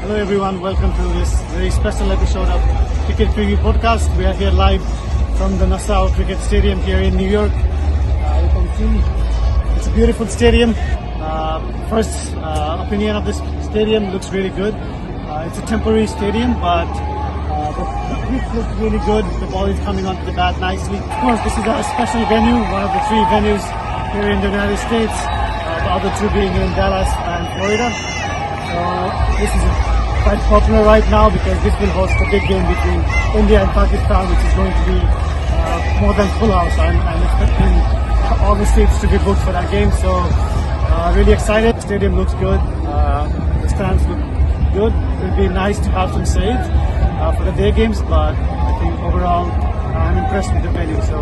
Hello everyone, welcome to this very special episode of Cricket Preview Podcast. We are here live from the Nassau Cricket Stadium here in New York. You can see it's a beautiful stadium. First opinion of this stadium looks really good. It's a temporary stadium, but the pitch looks really good. The ball is coming onto the bat nicely. Of course, this is a special venue, one of the three venues here in the United States. The other two being in Dallas and Florida. So this is quite popular right now because this will host a big game between India and Pakistan, which is going to be more than full house. I'm expecting all the seats to be booked for that game. So really excited. The stadium looks good. The stands look good. It would be nice to have some shades for the day games, but I think overall I'm impressed with the venue. So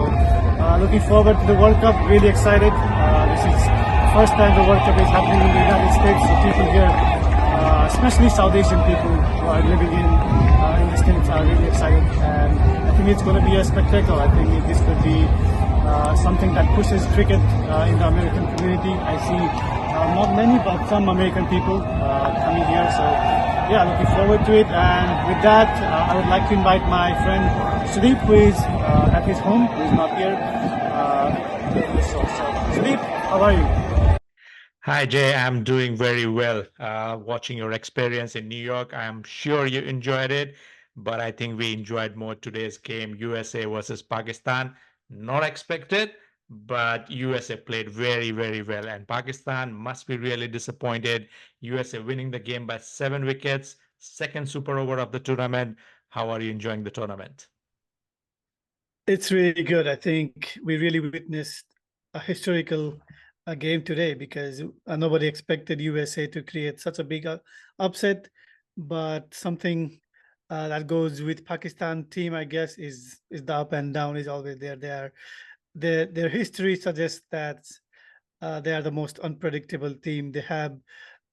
looking forward to the World Cup. Really excited. This is the first time the World Cup is happening in the United States. So people here, especially South Asian people who are living in the States, are really excited. And I think it's going to be a spectacle. I think this could be something that pushes cricket in the American community. I see not many, but some American people coming here. So yeah, looking forward to it. And with that, I would like to invite my friend Sudeep, who is at his home, who is not here. So Sudeep, how are you? Hi, Jay. I'm doing very well. Watching your experience in New York, I'm sure you enjoyed it, but I think we enjoyed more today's game, USA versus Pakistan. Not expected, but USA played very, very well, and Pakistan must be really disappointed. USA winning the game by 7 wickets, second super over of the tournament. How are you enjoying the tournament? It's really good. I think we really witnessed a historical game today because nobody expected USA to create such a big upset. But something that goes with Pakistan team, I guess, is the up and down is always there. Their history suggests that they are the most unpredictable team. They have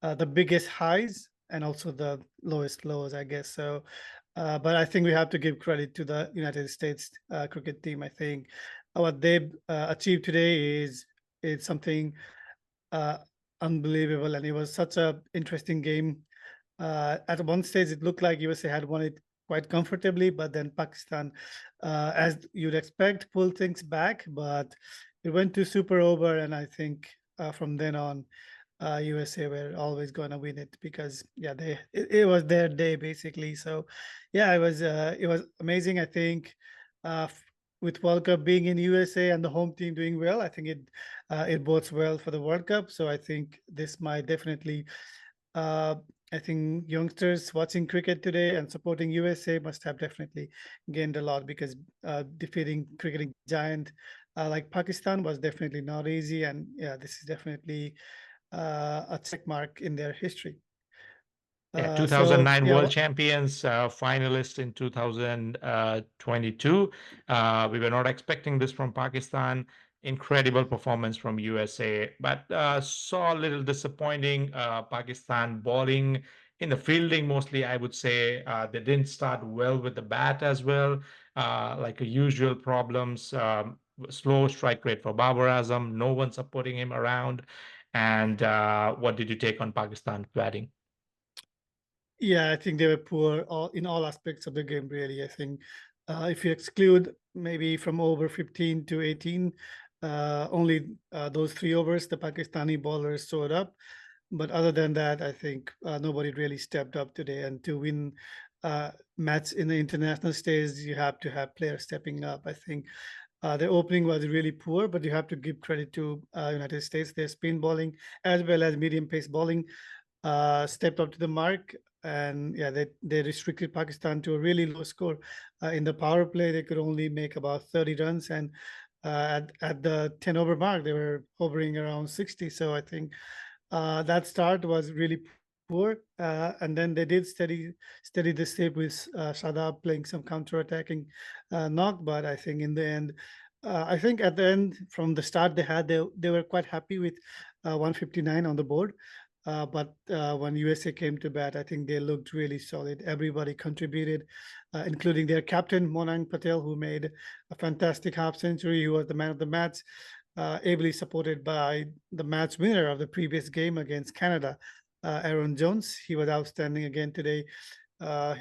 the biggest highs and also the lowest lows, I guess. So, but I think we have to give credit to the United States cricket team. I think what they've achieved today is something uh, unbelievable, and it was such a interesting game. At one stage, it looked like USA had won it quite comfortably, but then Pakistan, as you'd expect, pulled things back. But it went to super over, and I think from then on, USA were always going to win it because yeah, it was their day basically. So yeah, it was amazing. I think with World Cup being in USA and the home team doing well, I think it bodes well for the World Cup. So I think this might definitely. Uh, I think youngsters watching cricket today and supporting USA must have definitely gained a lot because defeating cricketing giant like Pakistan was definitely not easy, and yeah, this is definitely a check mark in their history. Yeah, So 2009 yeah, world champions, finalists in 2022. We were not expecting this from Pakistan. Incredible performance from USA, but saw a little disappointing Pakistan bowling in the fielding mostly. I would say they didn't start well with the bat as well. Like usual problems, slow strike rate for Babar Azam. No one supporting him around. And what did you take on Pakistan batting? yeah, I think they were poor in all aspects of the game. Really, I think if you exclude maybe from over 15 to 18, only those 3 overs the Pakistani bowlers showed up. But other than that, I think nobody really stepped up today. And to win match in the international stage, you have to have players stepping up. I think the opening was really poor, but you have to give credit to United States. Their spin bowling as well as medium pace bowling stepped up to the mark. And yeah, they restricted Pakistan to a really low score. In the power play, they could only make about 30 runs. And at the 10 over mark, they were hovering around 60. So I think that start was really poor, and then they did steady the ship with Shadab playing some counter-attacking knock. But I think in the end, I think at the end from the start they were quite happy with 159 on the board. But when USA came to bat, I think they looked really solid. Everybody contributed, including their captain Monang Patel, who made a fantastic half century. He was the man of the match, ably supported by the match winner of the previous game against Canada. Aaron Jones. He was outstanding again today. Uh,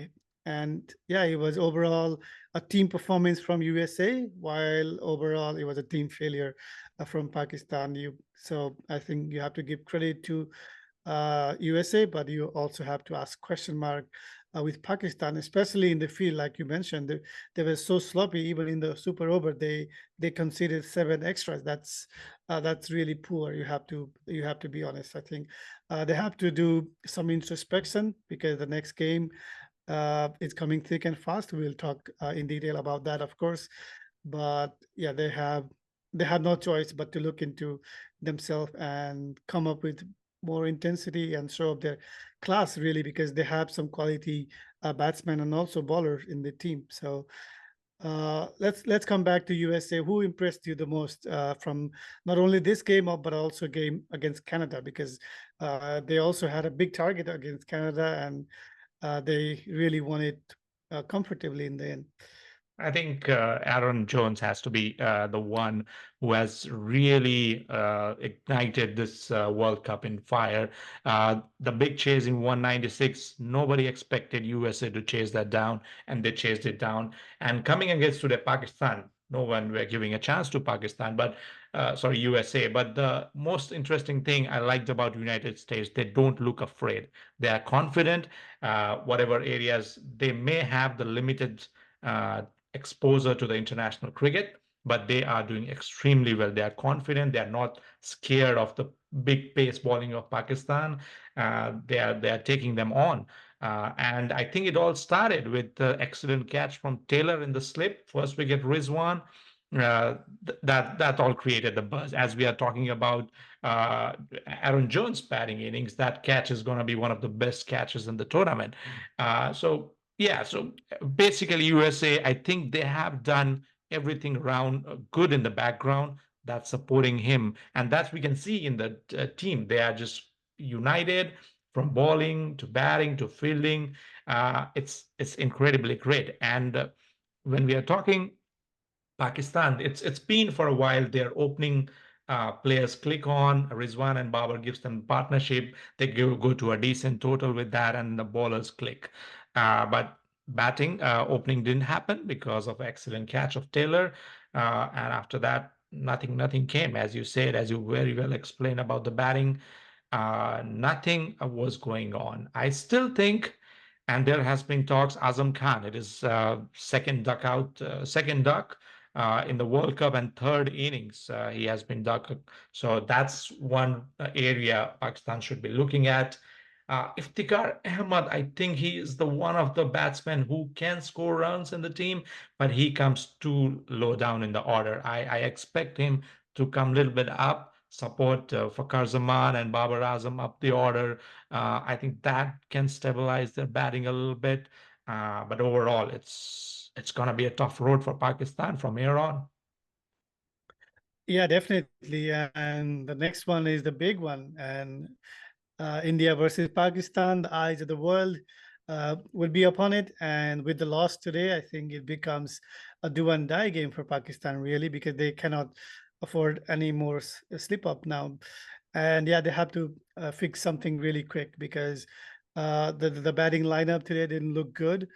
and yeah, it was overall a team performance from USA, while overall it was a team failure from Pakistan. So I think you have to give credit to USA, but you also have to ask question mark with Pakistan, especially in the field, like you mentioned. They were so sloppy. Even in the super over, they conceded 7 extras. That's really poor. You have to be honest. I think they have to do some introspection because the next game is coming thick and fast. We'll talk in detail about that, of course. But yeah, they have no choice but to look into themselves and come up with more intensity and show up their class really because they have some quality batsmen and also bowlers in the team. So let's come back to USA. Who impressed you the most from not only this game but also game against Canada because they also had a big target against Canada and they really won it comfortably in the end. I think Aaron Jones has to be the one who has really ignited this World Cup in fire. The big chase in 196, nobody expected USA to chase that down, and they chased it down. And coming against today, Pakistan, no one were giving a chance to Pakistan, but sorry, USA. But the most interesting thing I liked about United States, they don't look afraid. They are confident. Whatever areas they may have the limited uh, exposure to the international cricket, but they are doing extremely well. They are confident. They are not scared of the big pace bowling of Pakistan. They are taking them on. And I think it all started with the excellent catch from Taylor in the slip. First wicket, Rizwan. That all created the buzz. As we are talking about uh, Aaron Jones' batting innings, that catch is going to be one of the best catches in the tournament. So yeah, so basically USA, I think they have done everything around good in the background that's supporting him, and that's we can see in the team. They are just united from bowling to batting to fielding. It's incredibly great. And when we are talking Pakistan, it's been for a while. Their opening players click on Rizwan and Babar gives them partnership. They go to a decent total with that, and the bowlers click. But batting opening didn't happen because of excellent catch of Taylor, and after that, nothing came. As you said, as you very well explained about the batting, nothing was going on. I still think, and there has been talks. Azam Khan, it is second duck out, second duck in the World Cup and third innings. He has been ducked. So that's one area Pakistan should be looking at. Iftikhar Ahmed, I think he is the one of the batsmen who can score runs in the team, but he comes too low down in the order. I expect him to come a little bit up, support Fakhar Zaman and Babar Azam up the order. I think that can stabilize their batting a little bit. But overall, it's going to be a tough road for Pakistan from here on. Yeah, definitely. And the next one is the big one. And India versus Pakistan, the eyes of the world will be upon it. And with the loss today, I think it becomes a do and die game for Pakistan, really, because they cannot afford any more slip up now. And yeah, they have to fix something really quick because the batting lineup today didn't look good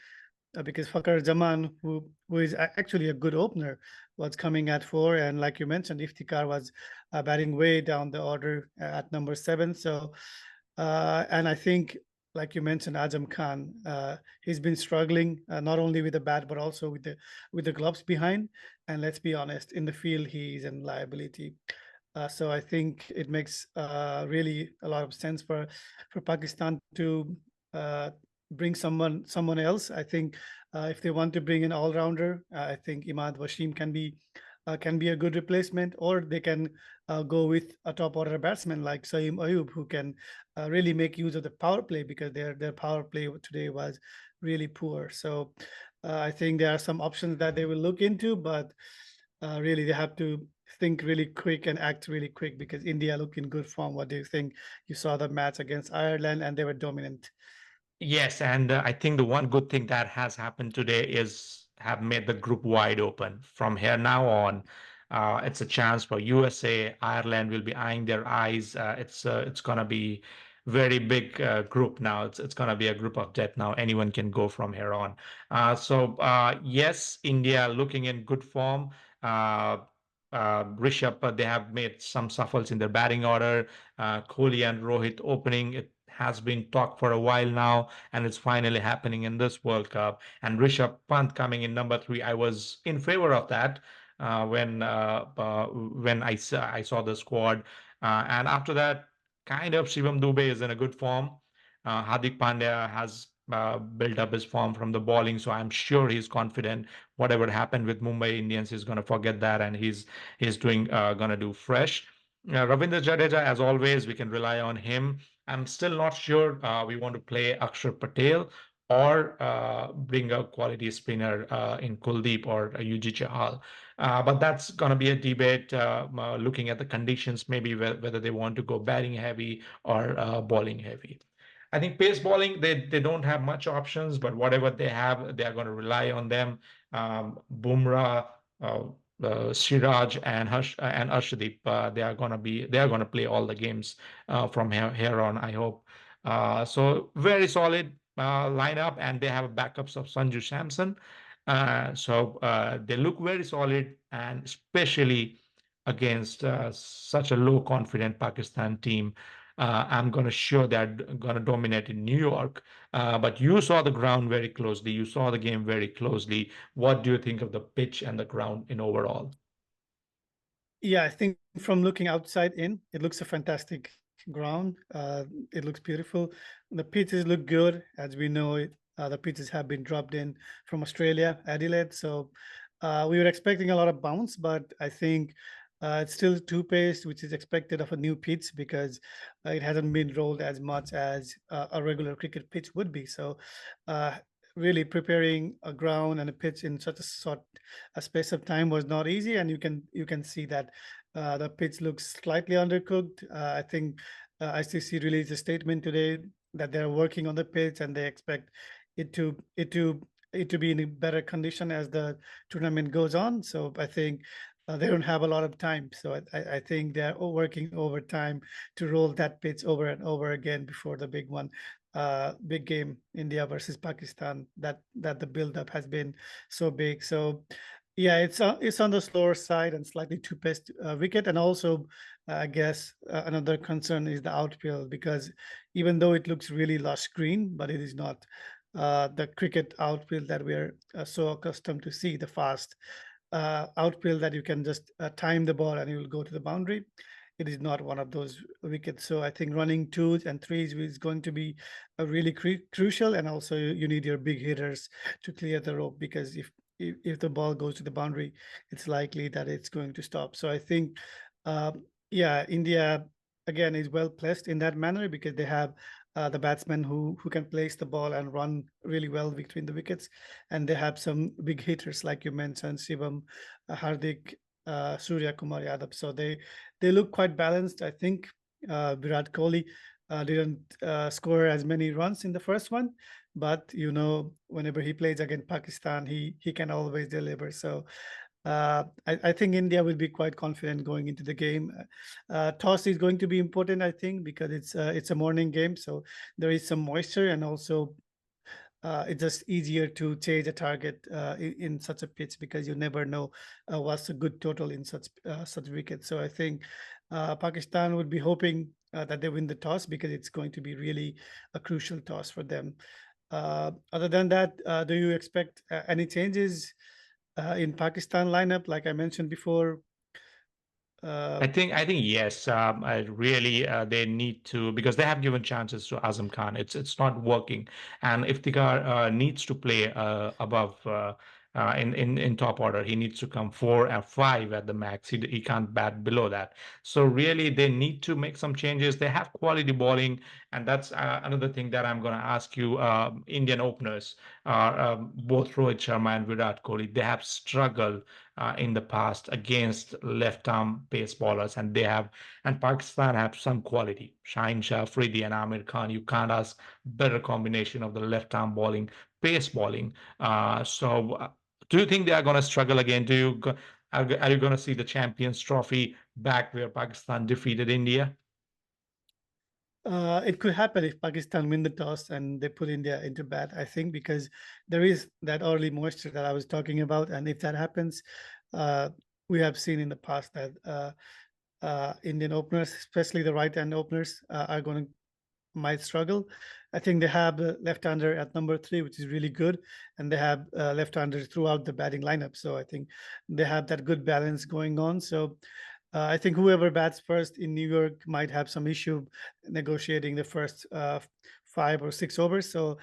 because Fakhar Zaman, who is actually a good opener, was coming at 4, and like you mentioned, Iftikhar was batting way down the order at number 7. So, and I think, like you mentioned, Azam Khan, he's been struggling not only with the bat but also with the gloves behind. And let's be honest, in the field, he's a liability. So I think it makes really a lot of sense for Pakistan to uh, bring someone else. I think if they want to bring an all rounder, I think Imad Washim can be a good replacement, or they can go with a top order batsman like Saeem Ayub, who can really make use of the power play because their power play today was really poor. So I think there are some options that they will look into, but really they have to think really quick and act really quick because India look in good form. What do you think? You saw the match against Ireland and they were dominant. Yes, and I think the one good thing that has happened today is have made the group wide open. From here now on, it's a chance for USA. Ireland will be eyeing their eyes. It's gonna be very big group now. It's going to be a group of death now. Anyone can go from here on. Yes, India looking in good form. Uh, Rishabh, they have made some shuffles in their batting order. Kohli and Rohit opening. It has been talked for a while now, and it's finally happening in this World Cup. And Rishabh Pant coming in number three. I was in favor of that when I saw the squad. And after that, kind of Shivam Dubey is in a good form. Hardik Pandya has built up his form from the bowling, so I'm sure he's confident. Whatever happened with Mumbai Indians, he's going to forget that, and he's doing going to do fresh. Ravindra Jadeja, as always, we can rely on him. I'm still not sure we want to play Akshar Patel or bring a quality spinner in Kuldeep or UG Chahal. But that's going to be a debate looking at the conditions, maybe whether they want to go batting heavy or bowling heavy. I think pace bowling, they don't have much options, but whatever they have, they are going to rely on them. Bumrah, uh, Siraj, and Arshdeep, they are going to play all the games from here on. I hope. So very solid lineup, and they have backups of Sanju Samson. They look very solid, and especially against such a low confident Pakistan team. I'm going to show that going to dominate in New York. But you saw the ground very closely. You saw the game very closely. What do you think of the pitch and the ground in overall? Yeah, I think from looking outside in, it looks a fantastic ground. It looks beautiful. The pitches look good, as we know. The pitches have been dropped in from Australia, Adelaide. So we were expecting a lot of bounce, but I think it's still two pace, which is expected of a new pitch because it hasn't been rolled as much as a regular cricket pitch would be. So uh, really preparing a ground and a pitch in such a short a space of time was not easy, and you can see that the pitch looks slightly undercooked. I think ICC released a statement today that they're working on the pitch and they expect it to it to it to be in a better condition as the tournament goes on. So I think they don't have a lot of time. So I think they're working overtime to roll that pitch over and over again before the big one, big game, India versus Pakistan. That the build-up has been so big. So yeah, it's on the slower side and slightly too paced wicket. And also, I guess another concern is the outfield because even though it looks really lush green, but it is not the cricket outfield that we're so accustomed to see, the fast outfield that you can just time the ball and you will go to the boundary. It is not one of those wickets. So I think running twos and threes is going to be a really crucial. And also, you need your big hitters to clear the rope because if the ball goes to the boundary, it's likely that it's going to stop. So I think, yeah, India again is well placed in that manner because they have the batsmen who can place the ball and run really well between the wickets, and they have some big hitters like you mentioned, Shivam, Hardik, Surya Kumar Yadav. So they look quite balanced. I think Virat Kohli didn't score as many runs in the first one, but whenever he plays against Pakistan, he can always deliver. So I think India will be quite confident going into the game. Toss is going to be important, I think, because it's a morning game, so there is some moisture, and also it's just easier to chase a target in such a pitch because you never know what's a good total in such wickets. So I think Pakistan would be hoping that they win the toss because it's going to be really a crucial toss for them. Other than that, do you expect any changes in Pakistan lineup? Like I mentioned before, uh, I think yes. I really they need to because they have given chances to Azam Khan. It's not working, and Iftikhar needs to play above in top order. He needs to come 4 and 5 at the max. He can't bat below that. So really, they need to make some changes. They have quality bowling, and that's another thing that I'm going to ask you. Indian openers, both Rohit Sharma and Virat Kohli, they have struggled in the past against left arm pace bowlers, and Pakistan have some quality. Shaheen Shah, Afridi, and Amir Khan. You can't ask better combination of the left arm bowling, pace bowling. Do you think they are going to struggle again? Are you going to see the Champions Trophy back where Pakistan defeated India? It could happen if Pakistan win the toss and they put India into bat, I think, because there is that early moisture that I was talking about. And if that happens, uh, we have seen in the past that Indian openers, especially the right-hand openers, are going to might struggle. I think they have the left-hander at number three, which is really good, and they have left-handers throughout the batting lineup. So I think they have that good balance going on. So I think whoever bats first in New York might have some issue negotiating the first 5 or 6 overs. So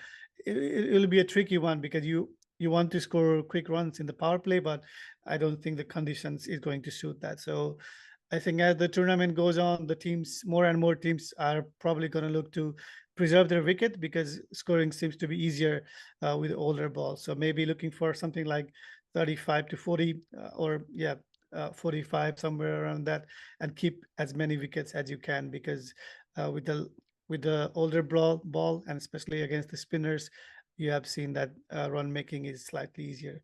it'll be a tricky one because you want to score quick runs in the power play, but I don't think the conditions is going to suit that. So I think as the tournament goes on, the teams, more and more teams are probably going to look to preserve their wicket because scoring seems to be easier with older balls. So maybe looking for something like 35 to 40 or yeah, 45 somewhere around that, and keep as many wickets as you can because with the older ball and especially against the spinners, you have seen that run making is slightly easier.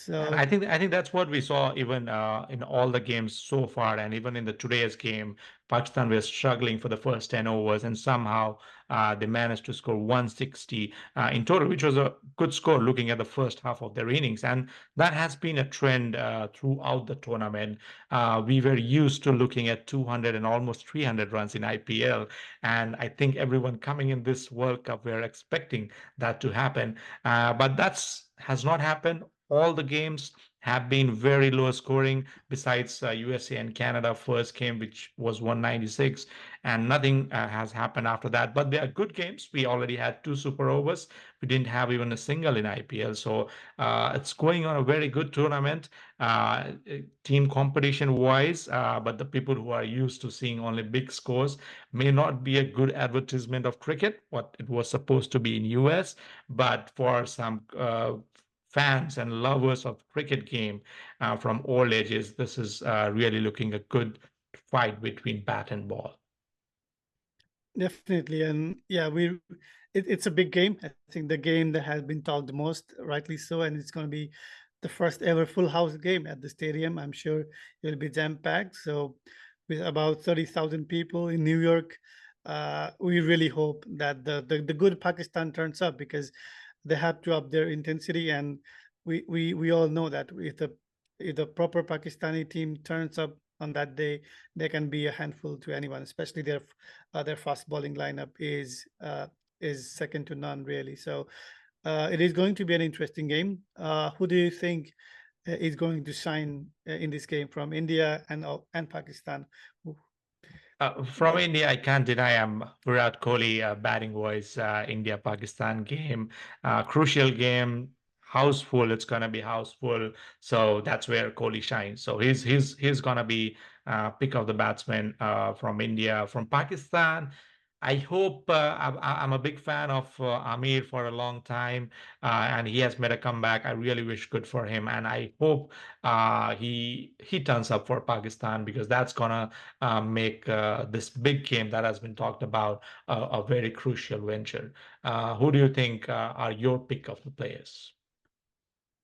And So I think that's what we saw even in all the games so far, and even in the today's game, Pakistan were struggling for the first 10 overs, and somehow they managed to score 160 in total, which was a good score looking at the first half of their innings, and that has been a trend throughout the tournament. We were used to looking at 200 and almost 300 runs in IPL, and I think everyone coming in this World Cup were expecting that to happen, but that's has not happened. All the games have been very low scoring besides USA and Canada first game, which was 196, and nothing has happened after that. But they are good games. We already had two super overs. We didn't have even a single in IPL. So it's going on a very good tournament, uh, team competition wise. But the people who are used to seeing only big scores may not be a good advertisement of cricket, what it was supposed to be in US. But for some fans and lovers of cricket game from all ages, this is really looking a good fight between bat and ball. definitely, and yeah, it's a big game. I think the game that has been talked the most, rightly so, and it's going to be the first ever full house game at the stadium. I'm sure it'll be jam packed. So, with about 30,000 people in New York, we really hope that the good Pakistan turns up because they have to up their intensity, and we all know that if the proper Pakistani team turns up on that day, they can be a handful to anyone, especially their fast bowling lineup is second to none, really. So it is going to be an interesting game. Who do you think is going to shine in this game from India and Pakistan? From India, I can't deny Virat Kohli batting wise. India-Pakistan game, crucial game, house full. It's gonna be house full, so that's where Kohli shines. So he's gonna be pick of the batsman from India. From Pakistan, I hope I'm a big fan of Amir for a long time, and he has made a comeback. I really wish good for him, and I hope he turns up for Pakistan because that's gonna make this big game that has been talked about a very crucial venture. Who do you think are your pick of the players?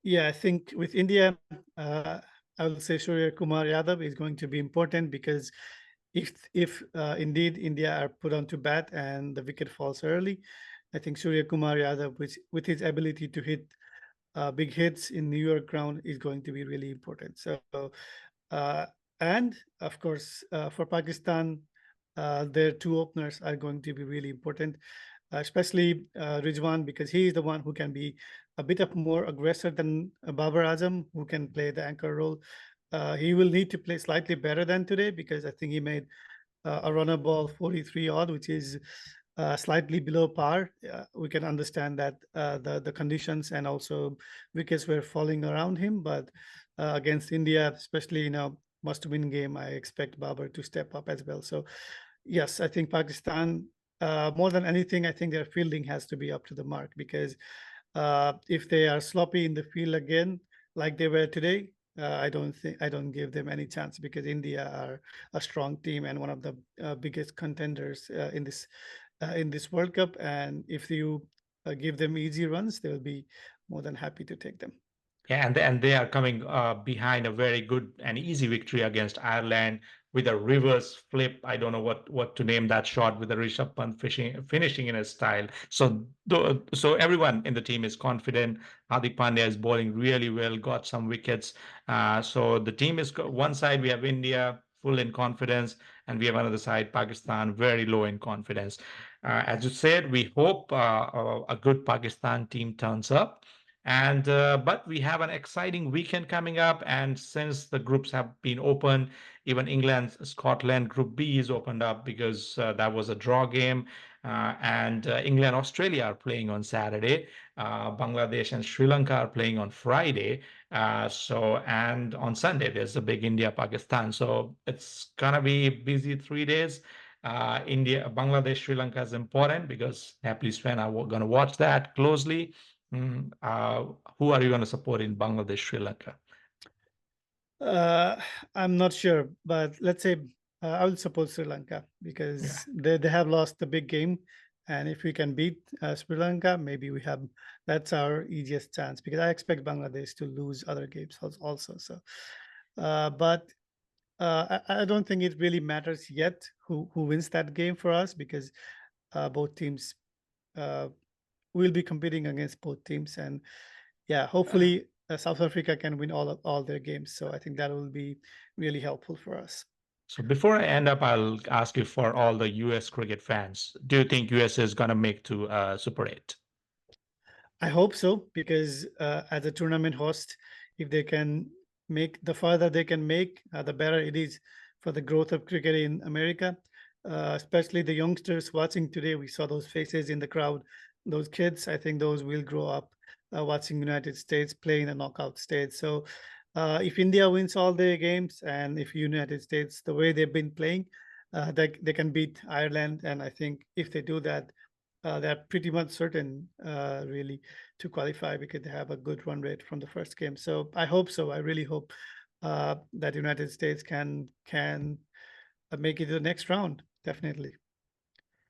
Yeah, I think with India, uh, I will say Surya Kumar Yadav is going to be important because if indeed India are put onto bat and the wicket falls early, I think Surya Kumar Yadav, with his ability to hit big hits in New York ground, is going to be really important. So, uh, and of course, for Pakistan, their two openers are going to be really important, especially Rizwan, because he is the one who can be a bit of more aggressive than Babar Azam, who can play the anchor role. He will need to play slightly better than today because I think he made a runner ball 43 odd, which is slightly below par. We can understand that the conditions and also wickets were falling around him, but against India, especially in a must-win game, I expect Babar to step up as well. So yes, I think Pakistan, more than anything, I think their fielding has to be up to the mark because if they are sloppy in the field again, like they were today, I don't give them any chance because India are a strong team and one of the biggest contenders in this World Cup. And if you give them easy runs, they will be more than happy to take them. Yeah, and they are coming behind a very good and easy victory against Ireland. with a reverse flip. I don't know what to name that shot with the Rishabh Pant finishing in a style. So everyone in the team is confident. Hardik Pandya is bowling really well, got some wickets. So the team is one side we have India full in confidence, and we have another side Pakistan very low in confidence. As you said, we hope a good Pakistan team turns up. And but we have an exciting weekend coming up, and since the groups have been open, even England, Scotland Group B is opened up because that was a draw game, and England, Australia are playing on Saturday. Bangladesh and Sri Lanka are playing on Friday. And on Sunday there's a big India Pakistan. So it's gonna be busy 3 days. India, Bangladesh, Sri Lanka is important because Nepalese fans are going to watch that closely. Who are you going to support in Bangladesh, Sri Lanka? Uh, I'm not sure, but let's say I will support Sri Lanka Yeah. because they have lost the big game, and if we can beat Sri Lanka, maybe we have that's our easiest chance because I expect Bangladesh to lose other games also. So, but I don't think it really matters yet who wins that game for us because both teams uh, will be competing against both teams, and yeah, hopefully South Africa can win all their games. So I think that will be really helpful for us. So before I end up, I'll ask you for all the US cricket fans. Do you think US is going to make to Super 8? I hope so because as a tournament host, if they can make the further they can make, the better it is for the growth of cricket in America. Especially the youngsters watching today, we saw those faces in the crowd. Those kids, I think those will grow up watching United States play in the knockout stage. So if India wins all their games and if United States, the way they've been playing, they can beat Ireland. And I think if they do that, they're pretty much certain, really, to qualify because they have a good run rate from the first game. So I hope so. I really hope that United States can make it to the next round. Definitely.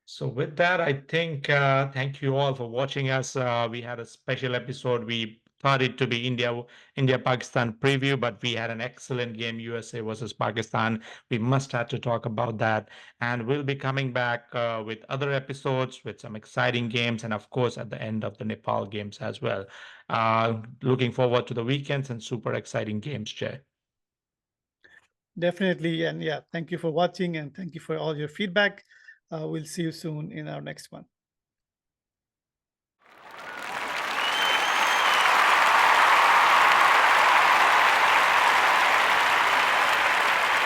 So with that, I think thank you all for watching us. We had a special episode. We thought it to be India Pakistan preview, but we had an excellent game, USA versus Pakistan. We must have to talk about that, and we'll be coming back with other episodes with some exciting games, and of course at the end of the Nepal games as well. Looking forward to the weekends and super exciting games, Jay. Definitely. And yeah, thank you for watching and thank you for all your feedback. We'll see you soon in our next one.